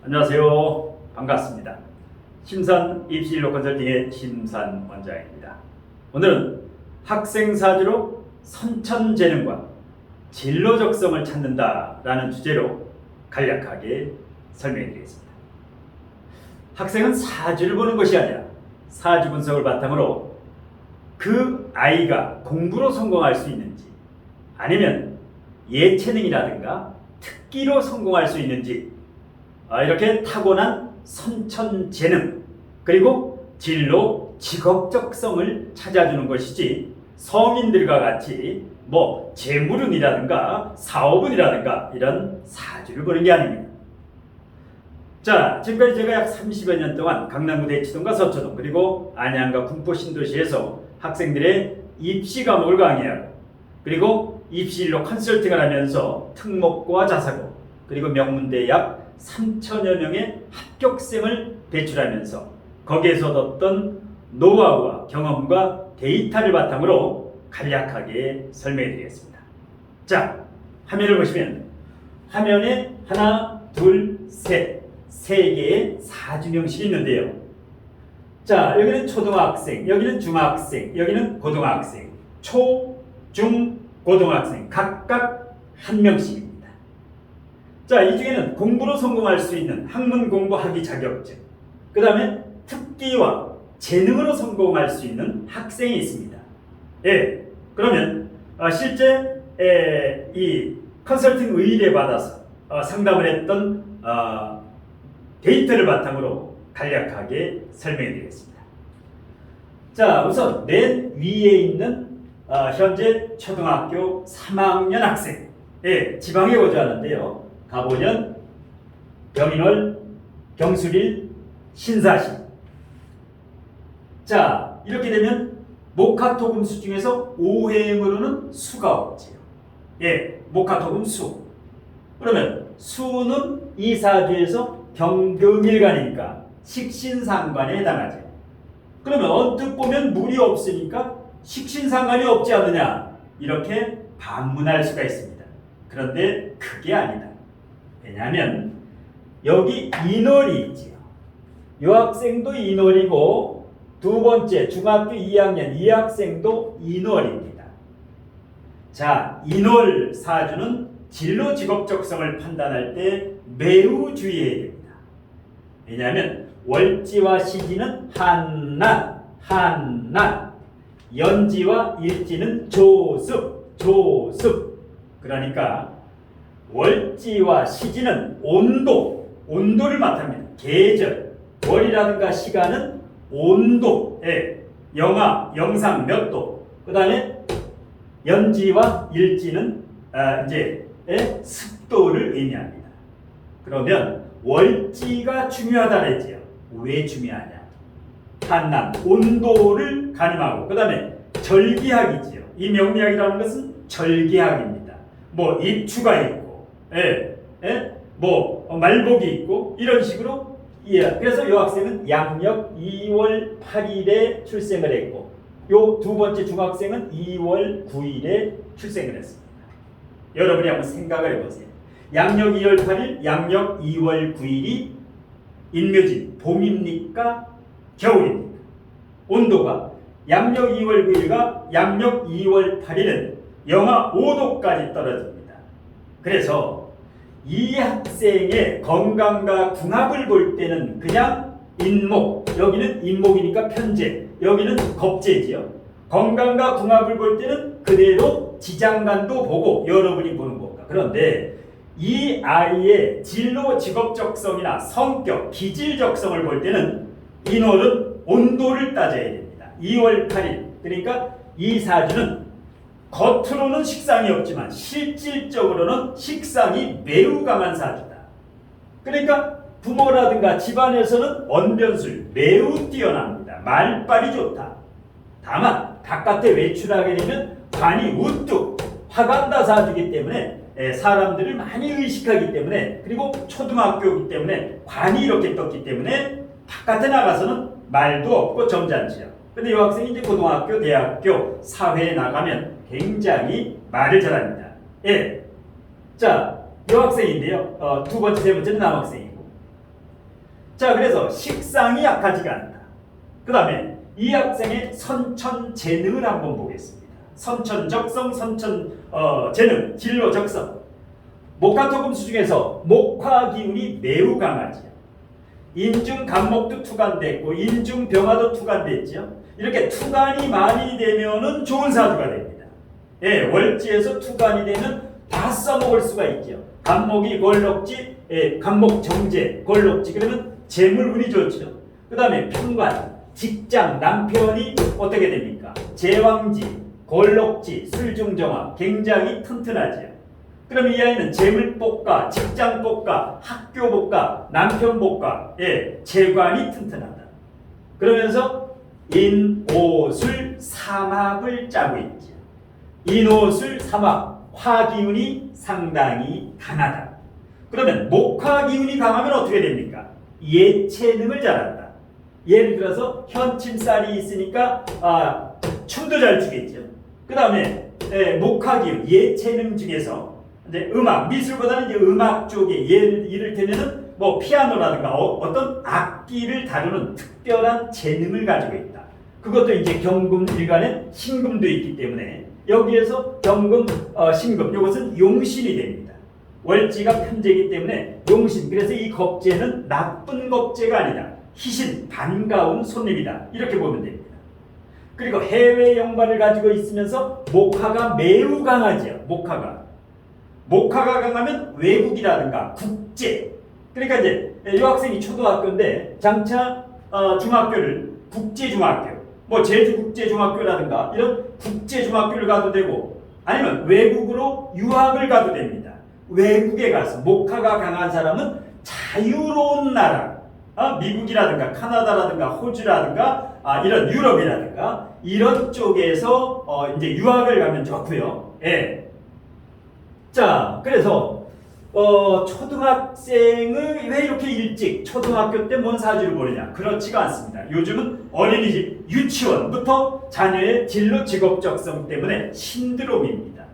안녕하세요. 반갑습니다. 심산 입시진로 컨설팅의 심산 원장입니다. 오늘은 학생 사주로 선천재능과 진로 적성을 찾는다라는 주제로 간략하게 설명해 드리겠습니다. 학생은 사주를 보는 것이 아니라 사주 분석을 바탕으로 그 아이가 공부로 성공할 수 있는지 아니면 예체능이라든가 특기로 성공할 수 있는지 이렇게 타고난 선천재능 그리고 진로 직업적성을 찾아주는 것이지 성인들과 같이 재물운이라든가 사업운이라든가 이런 사주를 보는 게 아닙니다. 자, 지금까지 제가 약 30여 년 동안 강남구 대치동과 서초동 그리고 안양과 군포 신도시에서 학생들의 입시 과목을 강의하고 그리고 입시진로 컨설팅을 하면서 특목고와 자사고 그리고 명문대 약 3천여 명의 합격생을 배출하면서 거기에서 얻었던 노하우와 경험과 데이터를 바탕으로 간략하게 설명해 드리겠습니다. 자, 화면을 보시면 화면에 하나, 둘, 셋, 세 개의 사주명식이 있는데요. 자, 여기는 초등학생, 여기는 중학생, 여기는 고등학생, 초, 중, 고등학생 각각 한 명씩입니다. 자, 이 중에는 공부로 성공할 수 있는 학문 공부 학위 자격증, 그 다음에 특기와 재능으로 성공할 수 있는 학생이 있습니다. 예, 그러면 실제 이 컨설팅 의뢰 받아서 상담을 했던 데이터를 바탕으로 간략하게 설명해 드리겠습니다. 자, 우선 맨 위에 있는 현재 초등학교 3학년 학생, 예, 지방에 거주하는데요. 가보년, 병인월, 경술일, 신사시. 자, 이렇게 되면 목화토금수 중에서 오행으로는 수가 없지요. 예, 목화토금 수. 그러면 수는 이 사주에서 경금일간이니까 식신상관에 해당하죠. 그러면 언뜻 보면 물이 없으니까 식신상관이 없지 않느냐 이렇게 반문할 수가 있습니다. 그런데 그게 아니다. 왜냐하면 여기 인월이 있지요. 이 학생도 인월이고 두 번째 중학교 2학년 이 학생도 인월입니다. 자, 인월 사주는 진로 직업적성을 판단할 때 매우 주의해야 됩니다. 왜냐하면 월지와 시지는 한난, 연지와 일지는 조습. 그러니까 월지와 시지는 온도를 나타냅니다. 계절, 월이라든가 시간은 온도에 영하, 영상 몇 도. 그 다음에 연지와 일지는 습도를 의미합니다. 그러면 월지가 중요하다 그랬지요. 왜 중요하냐? 한남, 온도를 가늠하고 그 다음에 절기학이지요. 이 명리학이라는 것은 절기학입니다. 입추가 있고 말복이 있고 이런 식으로 그래서 이 학생은 양력 2월 8일에 출생을 했고 요 두 번째 중학생은 2월 9일에 출생을 했습니다. 여러분이 한번 생각을 해보세요. 양력 2월 8일, 양력 2월 9일이 인묘진 봄입니까? 겨울입니까? 온도가 양력 2월 9일과 양력 2월 8일은 영하 5도까지 떨어집니다. 그래서 이 학생의 건강과 궁합을 볼 때는 그냥 인목, 여기는 인목이니까 편재, 여기는 겁재지요. 건강과 궁합을 볼 때는 그대로 지장간도 보고 여러분이 보는 겁니다. 그런데 이 아이의 진로 직업적성이나 성격, 기질적성을 볼 때는 인월은 온도를 따져야 됩니다. 2월 8일, 그러니까 이 사주는 겉으로는 식상이 없지만 실질적으로는 식상이 매우 강한 사주다. 그러니까 부모라든가 집안에서는 언변술 매우 뛰어납니다. 말빨이 좋다. 다만 바깥에 외출하게 되면 관이 우뚝 화간다 사주이기 때문에 사람들을 많이 의식하기 때문에 그리고 초등학교이기 때문에 관이 이렇게 떴기 때문에 바깥에 나가서는 말도 없고 점잖지요. 근데 이 학생이 이제 고등학교, 대학교, 사회에 나가면 굉장히 말을 잘합니다. 예. 자, 여학생인데요. 두 번째, 세 번째는 남학생이고. 자, 그래서 식상이 약하지가 않다. 그 다음에 이 학생의 선천 재능을 한번 보겠습니다. 선천 적성, 선천 재능, 진로 적성. 목화토금수 중에서 목화 기운이 매우 강하지요. 인중 간목도 투간됐고 인중 병화도 투간됐죠. 이렇게 투간이 많이 되면은 좋은 사주가 됩니다. 예, 월지에서 투간이 되면 다 써먹을 수가 있죠. 간목이 골록지, 예, 간목 정제, 골록지. 그러면 재물운이 좋죠. 그 다음에 편관, 직장, 남편이 어떻게 됩니까? 제왕지, 골록지, 술중정화 굉장히 튼튼하죠. 그럼 이 아이는 재물복과, 직장복과, 학교복과, 남편복과, 예, 재관이 튼튼하다. 그러면서 인오술 삼합을 짜고 있죠. 인오술 삼합, 화기운이 상당히 강하다. 그러면 목화기운이 강하면 어떻게 됩니까? 예체능을 잘한다. 예를 들어서 현침살이 있으니까 춤도 잘 추겠죠. 그 다음에 목화기운, 예체능 중에서 이제 음악, 미술보다는 이제 음악 쪽에 이를테면은 뭐 피아노라든가 어떤 악기를 다루는 특별한 재능을 가지고 있다. 그것도 이제 경금 일간에 신금도 있기 때문에 여기에서 경금, 신금 이것은 용신이 됩니다. 월지가 편제이기 때문에 용신. 그래서 이 겁재는 나쁜 겁재가 아니다. 희신, 반가운 손님이다. 이렇게 보면 됩니다. 그리고 해외 영관을 가지고 있으면서 목화가 매우 강하죠. 목화가 강하면 외국이라든가 국제. 그러니까 이제 이 학생이 초등학교인데 장차 중학교를 국제중학교, 뭐 제주국제중학교라든가 이런 국제중학교를 가도 되고 아니면 외국으로 유학을 가도 됩니다. 외국에 가서 목화가 강한 사람은 자유로운 나라, 미국이라든가 카나다라든가 호주라든가 이런 유럽이라든가 이런 쪽에서 이제 유학을 가면 좋고요. 예. 자, 그래서 초등학생을 왜 이렇게 일찍 초등학교 때 뭔 사주를 보느냐? 그렇지가 않습니다. 요즘은 어린이집, 유치원부터 자녀의 진로 직업적성 때문에 신드롬입니다.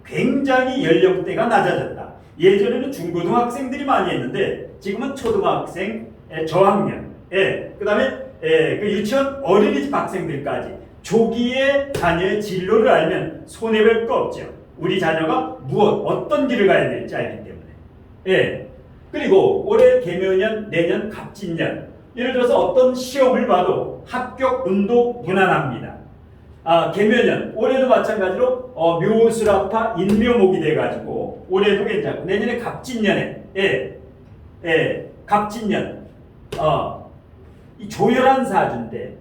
굉장히 연령대가 낮아졌다. 예전에는 중고등학생들이 많이 했는데 지금은 초등학생, 저학년, 그 다음에 그 유치원 어린이집 학생들까지 조기에 자녀의 진로를 알면 손해볼 거 없죠. 우리 자녀가 어떤 길을 가야 될지 알기 때문에. 예. 그리고 올해 개묘년, 내년 갑진년. 예를 들어서 어떤 시험을 봐도 합격 운도 무난합니다. 개묘년, 올해도 마찬가지로 묘술합파 인묘목이 돼가지고 올해도 괜찮고 내년에 갑진년에 갑진년 이 조열한 사주인데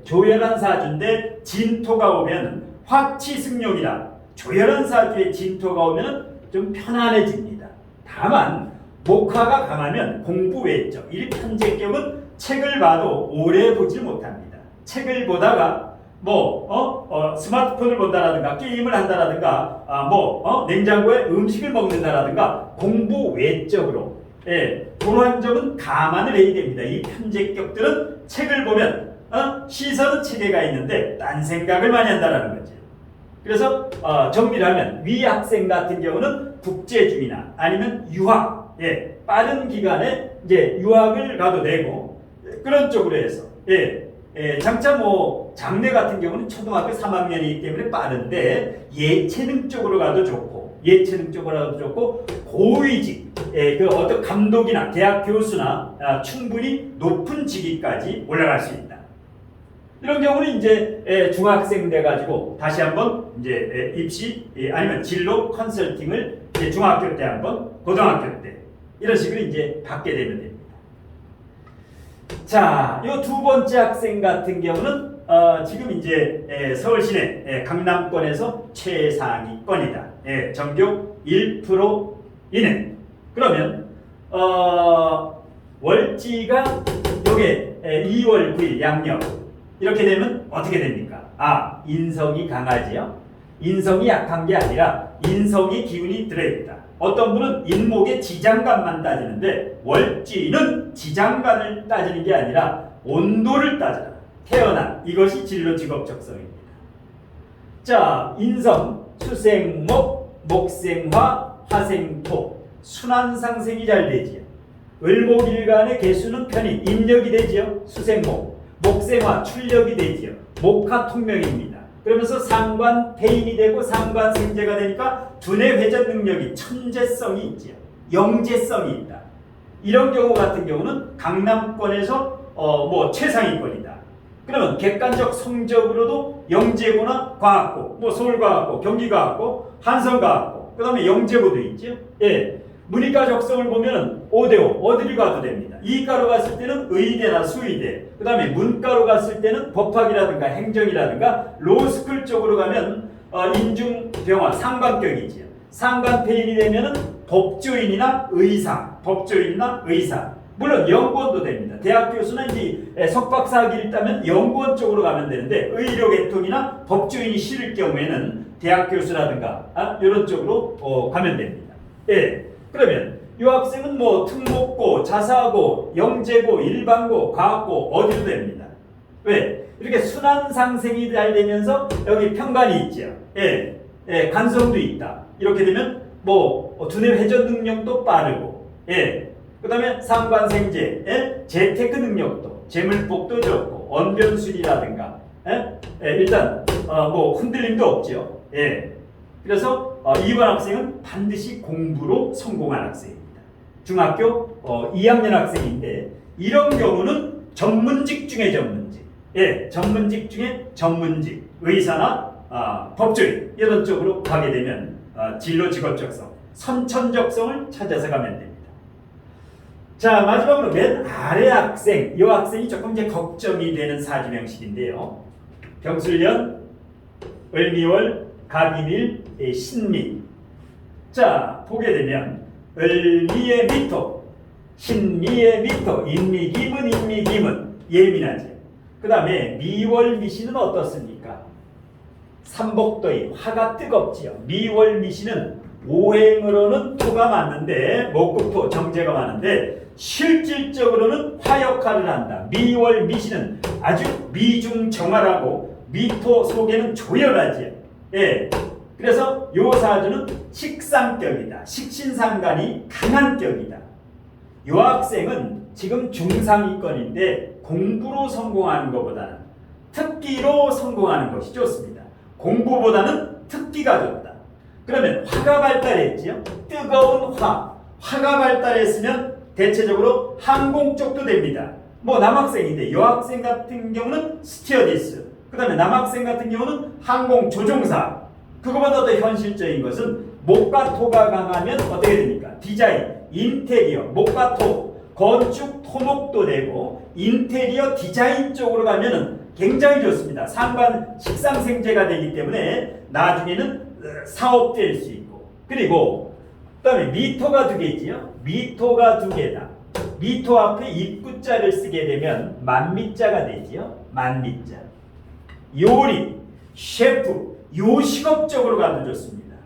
진토가 오면 화치승용이라 조열한 사주의 진토가 오면 좀 편안해집니다. 다만 목화가 강하면 공부 외죠. 일편제격은 책을 봐도 오래 보지 못합니다. 책을 보다가 스마트폰을 본다라든가 게임을 한다라든가 냉장고에 음식을 먹는다라든가 공부 외적으로 그러한 점은 감안을 해야 됩니다. 이 편제격들은 책을 보면 시선은 책에 가 있는데 딴 생각을 많이 한다라는 거죠. 그래서 정리를 하면 위 학생 같은 경우는 국제중이나 아니면 유학, 빠른 기간에 이제 유학을 가도 되고 그런 쪽으로 해서 장차 장래 같은 경우는 초등학교 3학년이기 때문에 빠른데 예체능 쪽으로 가도 좋고 고위직, 그 어떤 감독이나 대학 교수나 충분히 높은 직위까지 올라갈 수 있다. 이런 경우는 이제 중학생 돼가지고 다시 한번 이제 입시 아니면 진로 컨설팅을 이제 중학교 때 한번, 고등학교 때 이런 식으로 이제 받게 되면 됩니다. 자, 이 두 번째 학생 같은 경우는 지금 이제 서울 시내 강남권에서 최상위권이다. 전교 1% 이내. 그러면 월지가 요게 2월 9일 양력 이렇게 되면 어떻게 됩니까? 인성이 강하지요. 인성이 약한 게 아니라 인성의 기운이 들어있다. 어떤 분은 인목의 지장간만 따지는데 월지는 지장간을 따지는 게 아니라 온도를 따져라. 태어난 이것이 진로 직업적성입니다. 자, 인성, 수생목, 목생화, 화생토, 순환상생이 잘 되지요. 을목일간의 개수는 편인 인력이 되지요. 수생목. 목생화 출력이 되지요. 목화통명입니다. 그러면서 상관폐인이 되고 상관생재가 되니까 두뇌 회전 능력이 천재성이 있지요. 영재성이 있다. 이런 경우 같은 경우는 강남권에서 뭐 최상위권이다. 그러면 객관적 성적으로도 영재고나 과학고, 뭐 서울과학고, 경기과학고, 한성과학고, 그 다음에 영재고도 있죠. 예. 문이과 적성을 보면은 5대5 어디를 가도 됩니다. 이과로 갔을 때는 의대나 수의대, 그 다음에 문과로 갔을 때는 법학이라든가 행정이라든가 로스쿨 쪽으로 가면 인중병화 상관격이지요. 상관폐인이 되면은 법조인이나 의사, 물론 연구원도 됩니다. 대학 교수는 이제 석박사학위를 따면 연구원 쪽으로 가면 되는데 의료 계통이나 법조인이 싫을 경우에는 대학 교수라든가 이런 쪽으로 가면 됩니다. 예. 그러면 이 학생은 뭐 특목고, 자사고, 영재고, 일반고, 과학고 어디도 됩니다. 왜? 이렇게 순환 상생이 잘 되면서 여기 평간이 있죠. 예. 예, 간성도 있다. 이렇게 되면 뭐 두뇌 회전 능력도 빠르고, 예. 그다음에 상관생재, 예? 재테크 능력도, 재물복도 좋고, 언변술이라든가, 예? 예, 일단 뭐 흔들림도 없죠. 예. 그래서 이번 학생은 반드시 공부로 성공한 학생입니다. 중학교 2학년 학생인데 이런 경우는 전문직 중에 전문직, 예, 전문직 중에 전문직, 의사나 법조인 이런 쪽으로 가게 되면 진로 직업적성, 선천적성을 찾아서 가면 됩니다. 자, 마지막으로 맨 아래 학생, 이 학생이 조금 이제 걱정이 되는 사주명식인데요. 병술년, 을미월, 갑인일, 신미. 자, 보게 되면 을미의 미토, 신미의 미토, 인미기문 예민하지. 그 다음에 미월미신은 어떻습니까? 삼복도의 화가 뜨겁지요. 미월미신은 오행으로는 토가 맞는데 목금토 정제가 많은데 실질적으로는 화 역할을 한다. 미월미신은 아주 미중정화라고 미토 속에는 조열하지요. 예. 그래서 요 사주는 식상격이다. 식신상관이 강한 격이다. 요 학생은 지금 중상위권인데 공부로 성공하는 것보다는 특기로 성공하는 것이 좋습니다. 공부보다는 특기가 좋다. 그러면 화가 발달했지요. 뜨거운 화가 발달했으면 대체적으로 항공 쪽도 됩니다. 뭐 남학생인데 여학생 같은 경우는 스튜어디스, 그 다음에 남학생 같은 경우는 항공 조종사. 그거보다 더 현실적인 것은 목과 토가 강하면 어떻게 됩니까? 디자인, 인테리어, 목과 토, 건축, 토목도 되고 인테리어 디자인 쪽으로 가면은 굉장히 좋습니다. 상관 식상생재가 되기 때문에 나중에는 사업될 수 있고, 그리고 그다음에 미토가 두 개지요. 미토가 두 개다. 미토 앞에 입구자를 쓰게 되면 만미자가 되지요. 만미자. 요리, 셰프, 요식업 쪽으로 가도 좋습니다.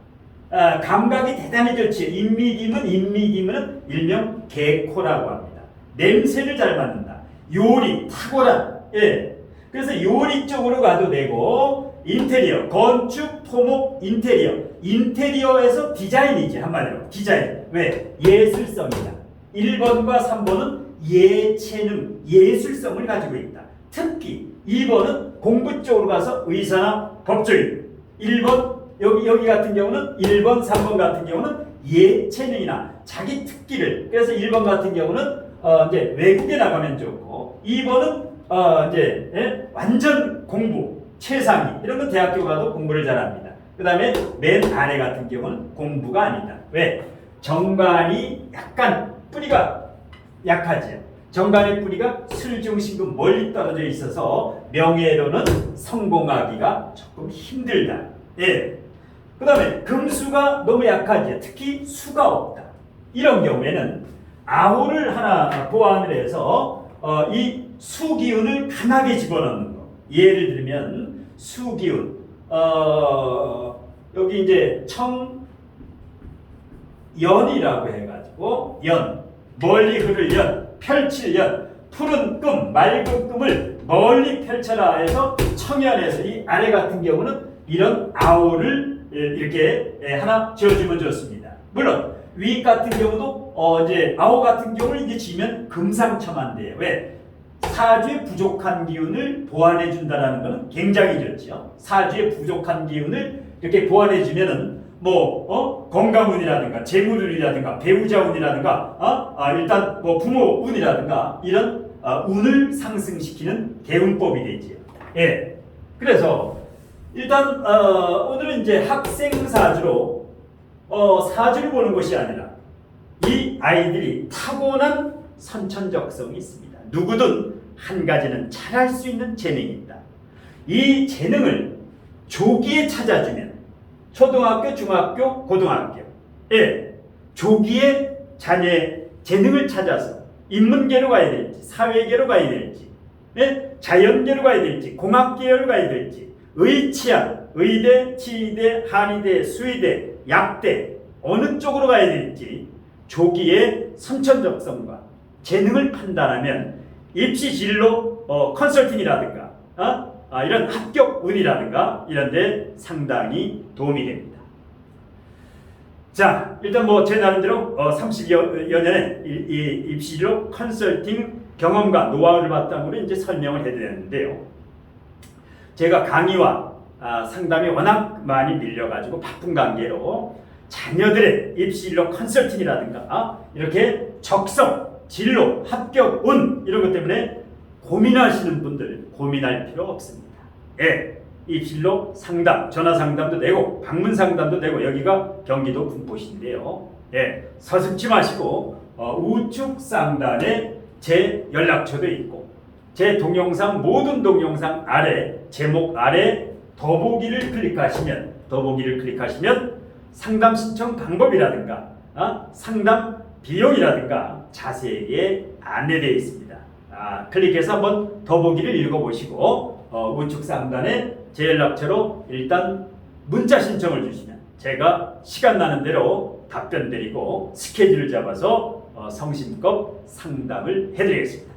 감각이 대단히 좋지요. 인미기문은 일명 개코라고 합니다. 냄새를 잘 맡는다. 요리, 탁월한. 예. 그래서 요리 쪽으로 가도 되고, 인테리어, 건축, 토목, 인테리어에서 디자인이지, 한마디로. 디자인. 왜? 예술성이다. 1번과 3번은 예체능, 예술성을 가지고 있다. 특기. 2번은 공부 쪽으로 가서 의사나 법조인. 1번, 여기 같은 경우는 1번, 3번 같은 경우는 예체능이나 자기 특기를. 그래서 1번 같은 경우는 이제 외국에 나가면 좋고, 2번은 이제 완전 공부, 최상위. 이런 건 대학교 가도 공부를 잘합니다. 그 다음에 맨 아래 같은 경우는 공부가 아니다. 왜? 정관이 약간 뿌리가 약하죠. 정관의 뿌리가 술중신금 멀리 떨어져 있어서 명예로는 성공하기가 조금 힘들다. 예. 그 다음에 금수가 너무 약하지. 특히 수가 없다. 이런 경우에는 아호를 하나 보완을 해서 이 수기운을 강하게 집어넣는 거. 예를 들면 수기운, 여기 이제 청연이라고 해가지고 연, 멀리 흐를 연, 펼칠 연, 푸른 끔, 맑은 끔을 멀리 펼쳐라 해서 청연에서 이 아래 같은 경우는 이런 아오를 이렇게 하나 지어주면 좋습니다. 물론 위 같은 경우도 이제 아호 같은 경우는 이게 지면 금상첨화인데요. 왜? 사주의 부족한 기운을 보완해 준다라는 것은 굉장히 좋죠. 사주의 부족한 기운을 이렇게 보완해 주면은 건강운이라든가 재물운이라든가 배우자운이라든가 일단 부모 운이라든가 이런 운을 상승시키는 개운법이 되지요. 예. 그래서 일단 오늘은 이제 학생 사주로 사주를 보는 것이 아니라 이 아이들이 타고난 선천적성이 있습니다. 누구든 한 가지는 잘할 수 있는 재능이 있다. 이 재능을 조기에 찾아주면 초등학교, 중학교, 고등학교 조기에 자녀의 재능을 찾아서 인문계로 가야 될지 사회계로 가야 될지 자연계로 가야 될지 공학계로 가야 될지 의치학, 의대, 치의대, 한의대, 수의대, 약대 어느 쪽으로 가야 될지 조기에 선천적성과 재능을 판단하면 입시 진로 컨설팅이라든가 이런 합격 운이라든가 이런 데 상당히 도움이 됩니다. 자, 일단 제 나름대로 30여 년의 이 입시 진로 컨설팅 경험과 노하우를 바탕으로 이제 설명을 해드렸는데요. 제가 강의와 상담이 워낙 많이 밀려가지고 바쁜 관계로 자녀들의 입시 진로 컨설팅이라든가 이렇게 적성, 진로, 합격, 운 이런 것 때문에 고민하시는 분들 고민할 필요 없습니다. 입시 진로 상담, 전화 상담도 되고 방문 상담도 되고 여기가 경기도 군포시인데요. 서슴지 마시고 우측 상단에 제 연락처도 있고 제 동영상 모든 동영상 아래 제목 아래 더보기를 클릭하시면 상담 신청 방법이라든가 상담 비용이라든가 자세하게 안내되어 있습니다. 클릭해서 한번 더보기를 읽어보시고 우측 상단에 제 연락처로 일단 문자 신청을 주시면 제가 시간 나는 대로 답변 드리고 스케줄을 잡아서 성심껏 상담을 해드리겠습니다.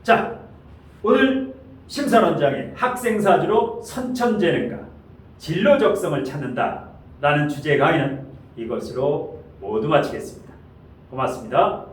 자, 오늘 심사원장의 학생사주로 선천재능과 진로적성을 찾는다 라는 주제 강의는 이것으로 모두 마치겠습니다. 고맙습니다.